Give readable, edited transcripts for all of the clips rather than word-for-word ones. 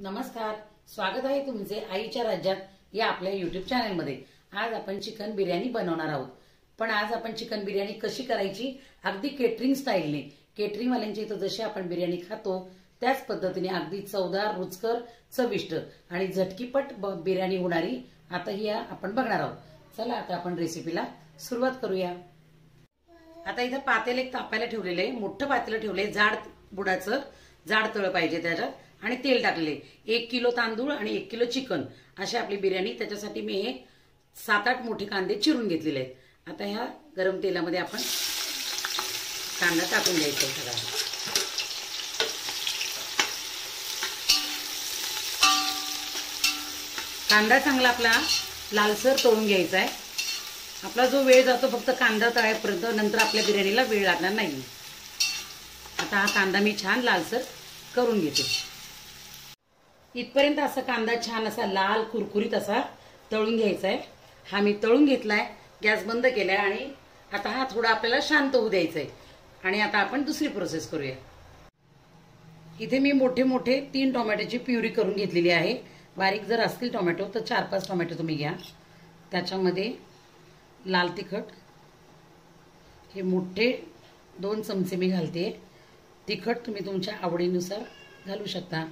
नमस्कार, स्वागत आहे तुमचे आईच्या राज्यात या आपल्या YouTube चॅनलमध्ये। आज आपण चिकन बिर्याणी बनवणार आहोत। पण आज आपण चिकन बिर्याणी कशी करायची अगदी केटरिंग स्टाईलने, केटरिंग वाल्यांच्या इथं जशी आपण बिर्याणी खातो त्याच पद्धतीने अगदी चवदार, रुचकर, चविष्ट आणि झटकीपट बिर्याणी होणारी आता ही आपण बघणार आहोत। चला आता आपण रेसिपीला सुरुवात करूया। आता इथं पातेल एक तापायला ठेवलेले आहे, मोठं पातेल ठेवले, जाड बुडाचं जाड तळ पाहिजे त्याच्यात, आणि तेल टाकले। 1 किलो तांदूळ आणि 1 किलो चिकन अशी आपली बिर्याणी। त्याच्यासाठी मी हे 7-8 मोठे कांदे चिरून घेतलेले आहेत। आता ह्या गरम तेलामध्ये आपण कांदा टाकून द्यायचा सगळा। कांदा चांगला आपला लालसर तळून घ्यायचा आहे। आपला जो वेळ जातो फक्त कांदा तळायपर्यंत, नंतर आपल्या बिर्याणीला वेळ लागणार नाही। आता हा कांदा मी छान लालसर करून घेते। इथपर्यंत असा कांदा छान असा लाल कुरकुरीत असा तळून घ्यायचा आहे। हा मी तळून घेतलाय, गॅस बंद केलाय आणि आता हा थोडा आपल्याला शांत होऊ द्यायचा आहे। आणि आता आपण दुसरी प्रोसेस करूया। इथे मी मोठे मोठे 3 टोमॅटोची प्युरी करून घेतलेली आहे। बारीक जर असतील टोमॅटो तर 4-5 टोमॅटो तुम्ही घ्या। त्याच्यामध्ये लाल तिखट हे मोठे 2 चमचे मी घालते। तिखट तुम्ही तुमच्या आवडीनुसार घालू शकता।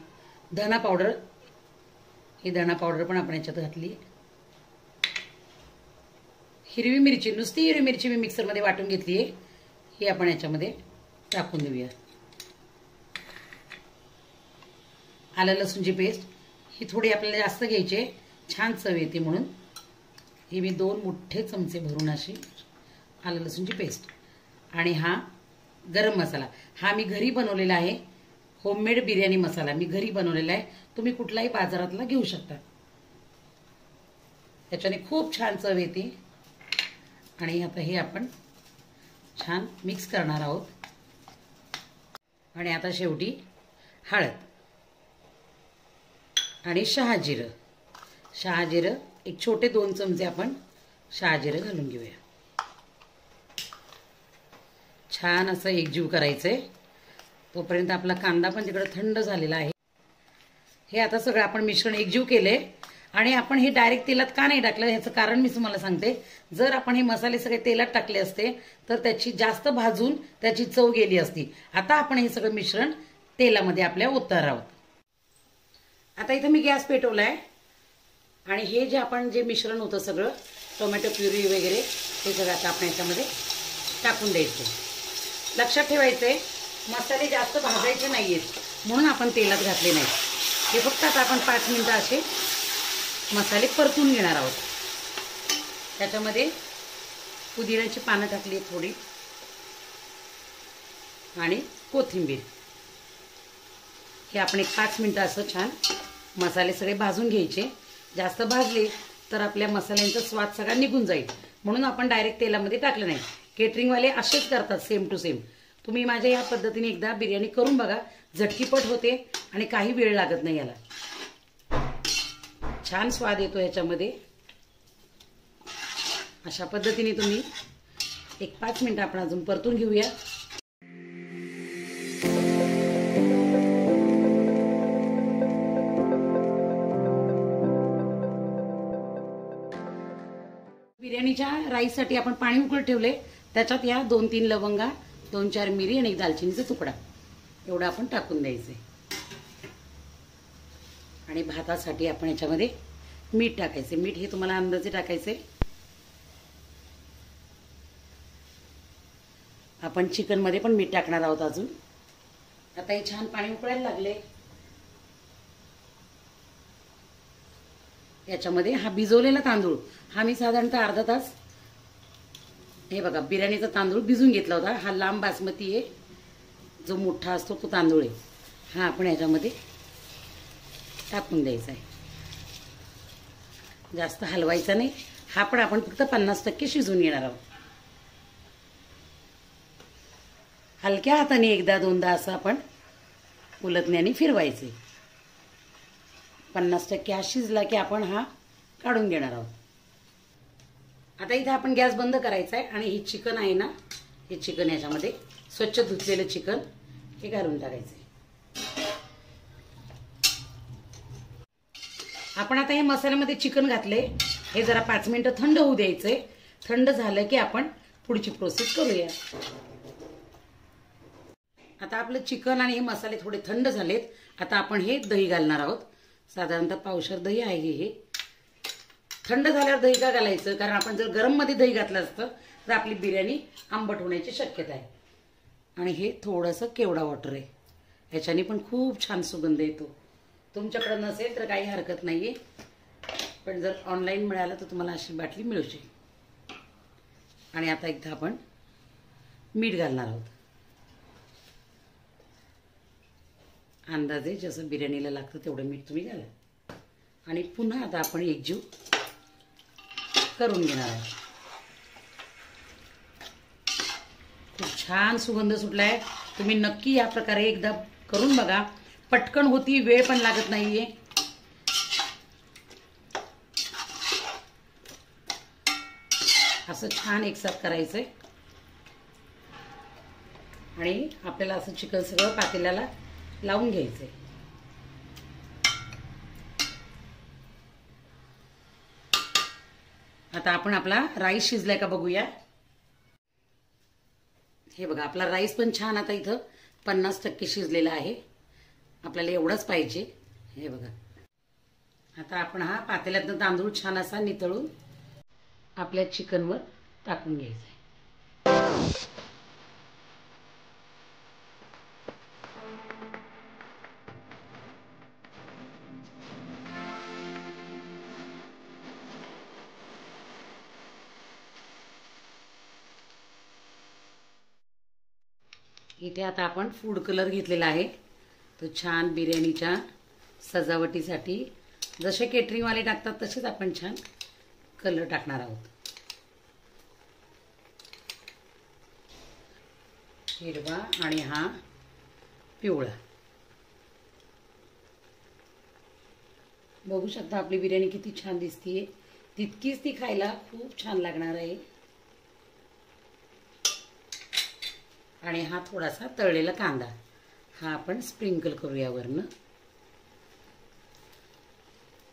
धना पावडर, ही धना पावडर पण आपण याच्यात घातली। हिरवी मिरची, नुसती हिरवी मिरची मी मिक्सरमध्ये वाटून घेतली आहे, ही आपण याच्यामध्ये टाकून देऊया। आलं लसूणची पेस्ट ही थोडी आपल्याला जास्त घ्यायची आहे, छान चव येते म्हणून। ही मी 2 मोठे चमचे भरून अशी आलं लसूणची पेस्ट। आणि हा गरम मसाला, हा मी घरी बनवलेला आहे, होममेड बिर्याणी मसाला मी घरी बनवलेला आहे। तुम्ही कुठलाही बाजारातला घेऊ शकता, याच्याने खूप छान चव येते। आणि आता हे आपण छान मिक्स करणार आहोत। आणि आता शेवटी हळद आणि शहाजिरं, शहाजिरं एक छोटे 2 चमचे आपण शहाजिरं घालून घेऊया। छान असं एकजीव करायचंय। तोपर्यंत आपला कांदा पण तिकडे थंड झालेला आहे। हे आता सगळं आपण मिश्रण एकजीव केले आणि आपण हे डायरेक्ट तेलात का नाही टाकलं ह्याचं कारण मी तुम्हाला सांगते। जर आपण हे मसाले सगळे तेलात टाकले असते तर त्याची जास्त भाजून त्याची चव गेली असती। आता आपण हे सगळं मिश्रण तेलामध्ये आपल्या ओतणार आहोत। आता इथं मी गॅस पेटवलाय आणि हे जे आपण जे मिश्रण होतं सगळं टोमॅटो प्युरी वगैरे हे सगळं आता आपण याच्यामध्ये टाकून द्यायचं। लक्षात ठेवायचंय मसाले जास्त भाजायचे नाहीयेत म्हणून आपण तेलात घातले नाही। हे फक्त आता आपण 5 मिनिटं असे मसाले परतून घेणार आहोत। त्याच्यामध्ये पुदिन्याची पानं टाकली थोडी आणि कोथिंबीर। हे आपण एक 5 मिनिटं असं छान मसाले सगळे भाजून घ्यायचे। जास्त भाजले तर आपल्या मसाल्यांचा स्वाद सगळा निघून जाईल, म्हणून आपण डायरेक्ट तेलामध्ये टाकलं नाही। केटरिंगवाले असेच करतात, सेम टू सेम। तुम्ही माझ्या या पद्धतीने एकदा बिर्याणी करून बघा, झटकीपट होते आणि काही वेळ लागत नाही याला, छान स्वाद येतो याच्यामध्ये। अशा पद्धतीने तुम्ही एक 5 मिनिटं आपण अजून परतून घेऊया। बिर्याणीच्या राईससाठी आपण पाणी उकळत ठेवले, त्याच्यात या 2-3 लवंगा, 2-4 मिरी आणि 1 दालचिनीचा तुकडा एवढा आपण टाकून द्यायचे। आणि भातासाठी आपण याच्यामध्ये मीठ टाकायचे। मीठ हे तुम्हाला अंदाजे टाकायचे। आपण चिकन मध्ये पण मीठ टाकणार आहोत अजून। आता हे छान पाणी उकळायला लागले, याच्यामध्ये हा भिजवलेला तांदूळ, हा मी साधारणतः अर्धा तास, हे बघा बिर्याणीचा तांदूळ भिजून घेतला होता। हा लांब बासमती आहे, जो मोठा असतो तो तांदूळ आहे, हा आपण याच्यामध्ये टाकून द्यायचा आहे। जास्त हलवायचा नाही, हा पण आपण फक्त 50% शिजवून घेणार आहोत। हलक्या हाताने 1दा-2दा असं आपण उलटण्याने फिरवायचे। 50% हा शिजला की आपण हा काढून घेणार आहोत। आता इथे आपण गॅस बंद करायचा आहे आणि हे चिकन आहे ना, हे चिकन याच्यामध्ये स्वच्छ धुतलेलं चिकन हे घालून टाकायचं। आपण आता हे मसाल्यामध्ये चिकन घातले, हे जरा 5 मिनिटं थंड होऊ द्यायचंय. थंड झालं की आपण पुढची प्रोसेस करूया. आता आपलं चिकन आणि हे मसाले थोडे थंड झालेत. आता आपण हे दही घालणार आहोत. साधारणतः पावशेर दही आहे. हे थंड झाल्यावर दही का घालायचं, कारण आपण जर गरम मध्ये दही घातलं असतं तर आपली बिर्याणी आंबट होण्याची शक्यता आहे. आणि हे थोडंसं केवडा वॉटर आहे, ह्याच्याने पण खूप छान सुगंध येतो. तुमच्याकडे नसेल तर काही हरकत नाहीये, पण जर ऑनलाईन मिळालं तर तुम्हाला अशी बाटली मिळू शकेल. आणि आता एकदा आपण मीठ घालणार आहोत. अंदाजे जसं बिर्याणीला लागतं तेवढं मीठ तुम्ही घाला. आणि पुन्हा आता आपण एकजीव करून घेणार आहोत. खूप छान सुगंध सुटलाय. तुम्ही नक्की या प्रकारे एकदा करून बघा. पटकन होती, वेळ पण लागत नाहीये. असं छान एकसाथ करायचंय. आणि आपल्याला असं चिकन सगळं पातेल्याला लावून घ्यायचंय. आता आपण आपला राईस शिजलाय का बघूया. हे बघा, आपला राईस पण छान आता इथं 50% शिजलेला आहे. आपल्याला एवढंच पाहिजे. हे बघा, आता आपण हा पातेल्यातनं तांदूळ छान असा नितळून आपल्या चिकनवर टाकून घ्यायचा. इथे आता आपण फूड कलर घेतलेला आहे. तो छान बिर्याणीच्या सजावटीसाठी जसे केटरिंगवाले टाकतात तसेच आपण छान कलर टाकणार आहोत. हिरवा आणि हा पिवळा. बघू शकता आपली बिर्याणी किती छान दिसतीये. तितकीच ती खायला खूप छान लागणार आहे. आणि हा थोडासा तळलेला कांदा हा आपण स्प्रिंकल करूया वरनं.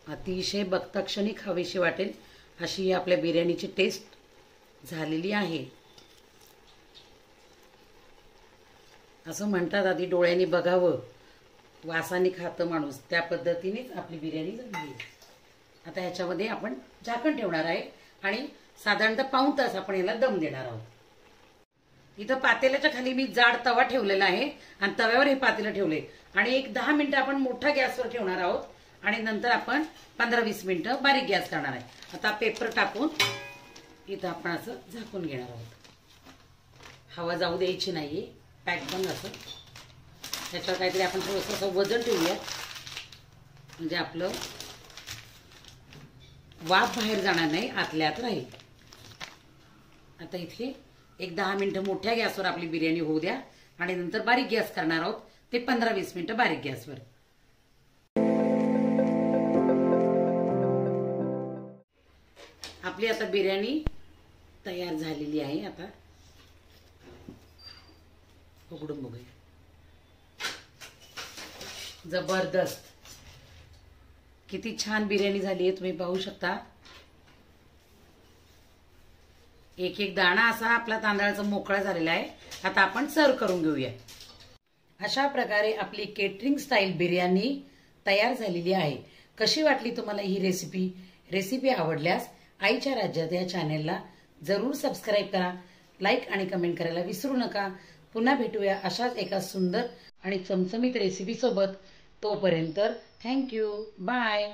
अतिशय बघता क्षणी खावीशी वाटेल अशी आपल्या बिर्याणीची टेस्ट झालेली आहे. असं म्हणतात आधी डोळ्यांनी बघावं, वासाने खातं माणूस, त्या पद्धतीनेच आपली बिर्याणी झाली. आता ह्याच्यामध्ये आपण झाकण ठेवणार आहे आणि साधारणतः पाऊण तास आपण याला दम देणार आहोत. इथं पातेल्याच्या खाली मी जाड तवा ठेवलेला आहे आणि तव्यावर हे पातेलं ठेवले आणि एक 10 मिनिटं आपण मोठ्या गॅसवर ठेवणार आहोत आणि नंतर आपण 15-20 मिनिटं बारीक गॅस करणार आहे. आता पेपर टाकून इथं आपण असं झाकून घेणार आहोत. हवा जाऊ द्यायची नाहीये. पॅक बंद असं त्याच्यावर काहीतरी आपण थोडंसं असं वजन ठेवूया, म्हणजे आपलं वाफ बाहेर जाणार नाही, आतल्या आत राहील. आता इथे एक 10 मिनिटं मोठ्या गॅसवर आपली बिर्याणी होऊ द्या आणि नंतर बारीक गॅस करणार आहोत ते 15-20 मिनिटं बारीक गॅसवर. आपली आता बिर्याणी तयार झालेली आहे. आता उघडून बघूया. जबरदस्त किती छान बिर्याणी झाली आहे, तुम्ही पाहू शकता. एक एक दाणा असा आपला तांदळाचा मोकळा झालेला आहे. आता आपण सर्व करून घेऊया. अशा प्रकारे आपली केटरिंग स्टाईल बिर्याणी तयार झालेली आहे. कशी वाटली तुम्हाला ही रेसिपी? रेसिपी आवडल्यास आईच्या राज्यात या चॅनेलला जरूर सबस्क्राईब करा, लाईक आणि कमेंट करायला विसरू नका. पुन्हा भेटूया अशाच एका सुंदर आणि चमचमीत रेसिपी सोबत. तोपर्यंत थँक्यू, बाय.